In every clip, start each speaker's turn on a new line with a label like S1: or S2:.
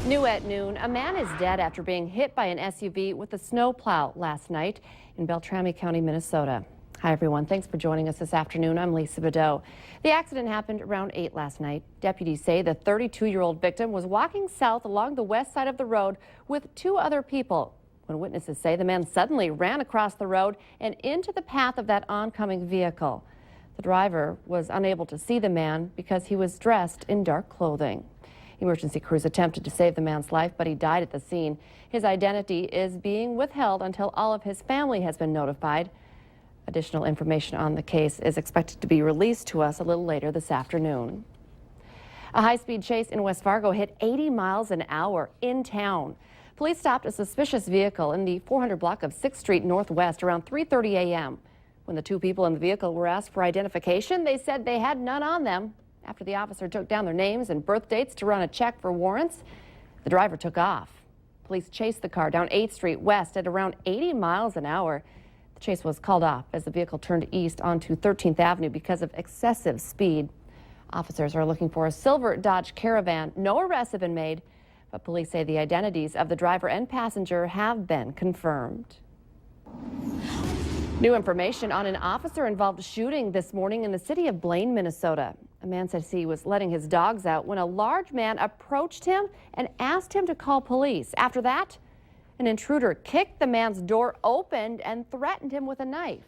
S1: New at noon, a man is dead after being hit by an SUV with a snowplow last night in Beltrami County, Minnesota. Hi, everyone. Thanks for joining us this afternoon. I'm Lisa Badeau. The accident happened around 8 last night. Deputies say the 32-year-old victim was walking south along the west side of the road with two other people when witnesses say the man suddenly ran across the road and into the path of that oncoming vehicle. The driver was unable to see the man because he was dressed in dark clothing. Emergency crews attempted to save the man's life, but he died at the scene. His identity is being withheld until all of his family has been notified. Additional information on the case is expected to be released to us a little later this afternoon. A high-speed chase in West Fargo hit 80 miles an hour in town. Police stopped a suspicious vehicle in the 400 block of 6th Street Northwest around 3:30 a.m. When the two people in the vehicle were asked for identification, they said they had none on them. After the officer took down their names and birth dates to run a check for warrants, the driver took off. Police chased the car down 8th Street West at around 80 miles an hour. The chase was called off as the vehicle turned east onto 13th Avenue because of excessive speed. Officers are looking for a silver Dodge Caravan. No arrests have been made, but police say the identities of the driver and passenger have been confirmed. New information on an officer-involved shooting this morning in the city of Blaine, Minnesota. A man says he was letting his dogs out when a large man approached him and asked him to call police. After that, an intruder kicked the man's door open and threatened him with a knife.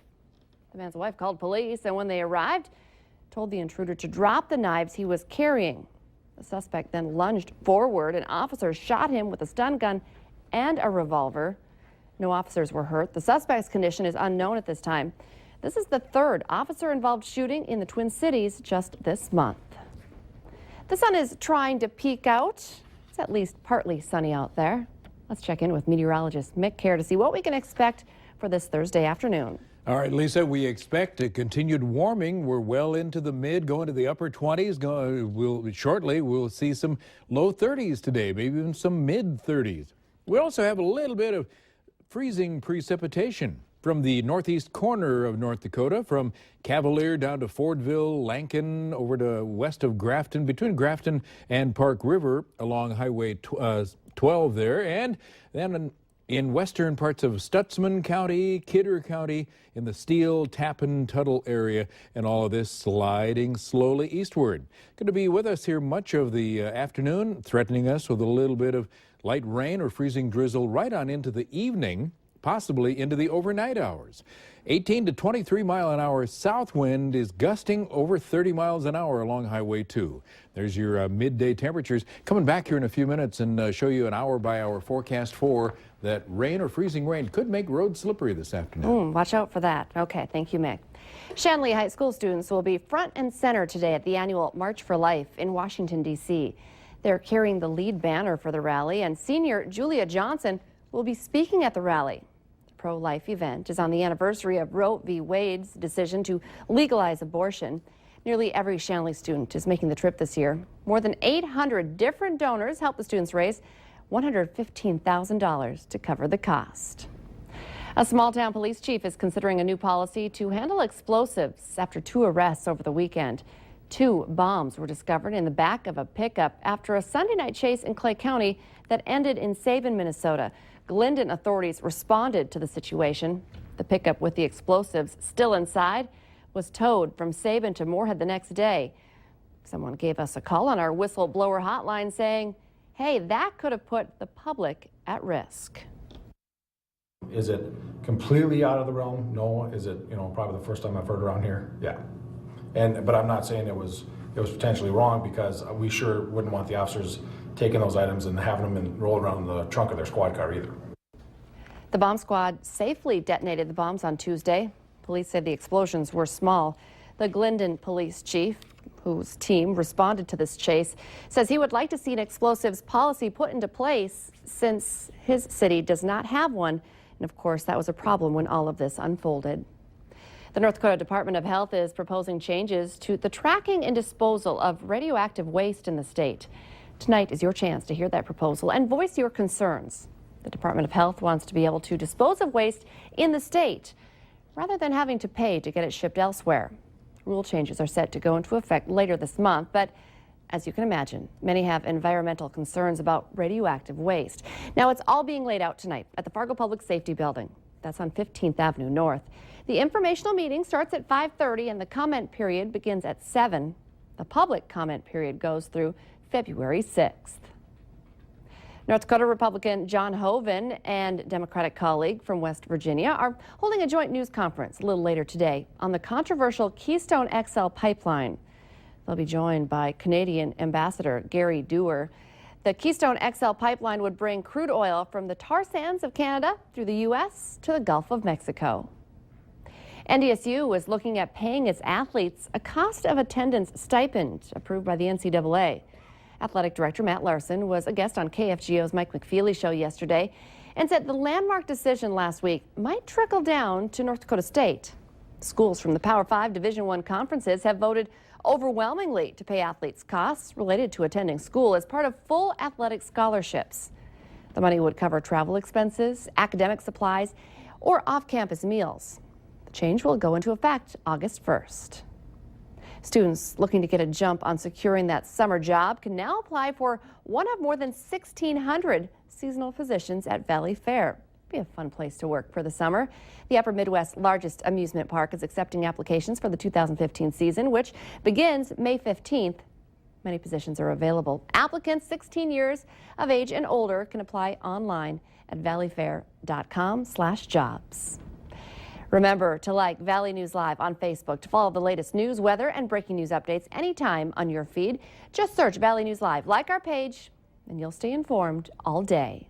S1: The man's wife called police, and when they arrived, told the intruder to drop the knives he was carrying. The suspect then lunged forward, and officers shot him with a stun gun and a revolver. No officers were hurt. The suspect's condition is unknown at this time. This is the third officer-involved shooting in the Twin Cities just this month. The sun is trying to peek out. It's at least partly sunny out there. Let's check in with meteorologist Mick Kerr to see what we can expect for this Thursday afternoon.
S2: All right, Lisa, we expect a continued warming. We're well into the mid, going to the upper 20s. Shortly, we'll see some low 30s today, maybe even some mid 30s. We also have a little bit of freezing precipitation from the northeast corner of North Dakota, from Cavalier down to Fordville, Lankin, over to west of Grafton, between Grafton and Park River along Highway 12 there, and then in western parts of Stutzman County, Kidder County, in the Steele, Tappan, Tuttle area, and all of this sliding slowly eastward. Going to be with us here much of the afternoon, threatening us with a little bit of light rain or freezing drizzle right on into the evening, possibly into the overnight hours. 18 to 23 mile an hour south wind is gusting over 30 miles an hour along Highway 2. There's your midday temperatures. Coming back here in a few minutes and show you an hour-by-hour forecast for that rain or freezing rain could make roads slippery this afternoon.
S1: Watch out for that. Okay, thank you, Mick. Shanley High School students will be front and center today at the annual March for Life in Washington, D.C. They're carrying the lead banner for the rally, and senior Julia Johnson will be speaking at the rally. Pro-life event is on the anniversary of Roe v. Wade's decision to legalize abortion. Nearly every Shanley student is making the trip this year. More than 800 different donors helped the students raise $115,000 to cover the cost. A small-town police chief is considering a new policy to handle explosives after 2 arrests over the weekend. 2 bombs were discovered in the back of a pickup after a Sunday night chase in Clay County that ended in Sabin, Minnesota. Glendon authorities responded to the situation. The pickup with the explosives still inside was towed from Sabin to Moorhead the next day. Someone gave us a call on our whistleblower hotline saying, hey, that could have put the public at risk.
S3: Is it completely out of the realm? No. Is it, probably the first time I've heard around here? Yeah. But I'm not saying it was potentially wrong, because we sure wouldn't want the officers taking those items and having them roll around the trunk of their squad car either.
S1: The bomb squad safely detonated the bombs on Tuesday. Police said the explosions were small. The Glendon police chief, whose team responded to this chase, says he would like to see an explosives policy put into place since his city does not have one. And of course, that was a problem when all of this unfolded. The North Dakota Department of Health is proposing changes to the tracking and disposal of radioactive waste in the state. Tonight is your chance to hear that proposal and voice your concerns. The Department of Health wants to be able to dispose of waste in the state rather than having to pay to get it shipped elsewhere. Rule changes are set to go into effect later this month, but as you can imagine, many have environmental concerns about radioactive waste. Now, it's all being laid out tonight at the Fargo Public Safety Building. That's on 15th Avenue North. The informational meeting starts at 5:30 and the comment period begins at 7. The public comment period goes through February 6th. North Dakota Republican John Hoeven and Democratic colleague from West Virginia are holding a joint news conference a little later today on the controversial Keystone XL pipeline. They'll be joined by Canadian Ambassador Gary Dewar. The Keystone XL pipeline would bring crude oil from the tar sands of Canada through the U.S. to the Gulf of Mexico. NDSU is looking at paying its athletes a cost of attendance stipend approved by the NCAA. Athletic Director Matt Larson was a guest on KFGO's Mike McFeely show yesterday and said the landmark decision last week might trickle down to North Dakota State. Schools from the Power 5 Division I conferences have voted overwhelmingly to pay athletes costs related to attending school as part of full athletic scholarships. The money would cover travel expenses, academic supplies, or off-campus meals. The change will go into effect August 1st. Students looking to get a jump on securing that summer job can now apply for one of more than 1,600 seasonal positions at Valley Fair. Be a fun place to work for the summer. The Upper Midwest's largest amusement park is accepting applications for the 2015 season, which begins May 15th. Many positions are available. Applicants 16 years of age and older can apply online at valleyfair.com/jobs. Remember to like Valley News Live on Facebook to follow the latest news, weather, and breaking news updates anytime on your feed. Just search Valley News Live, like our page, and you'll stay informed all day.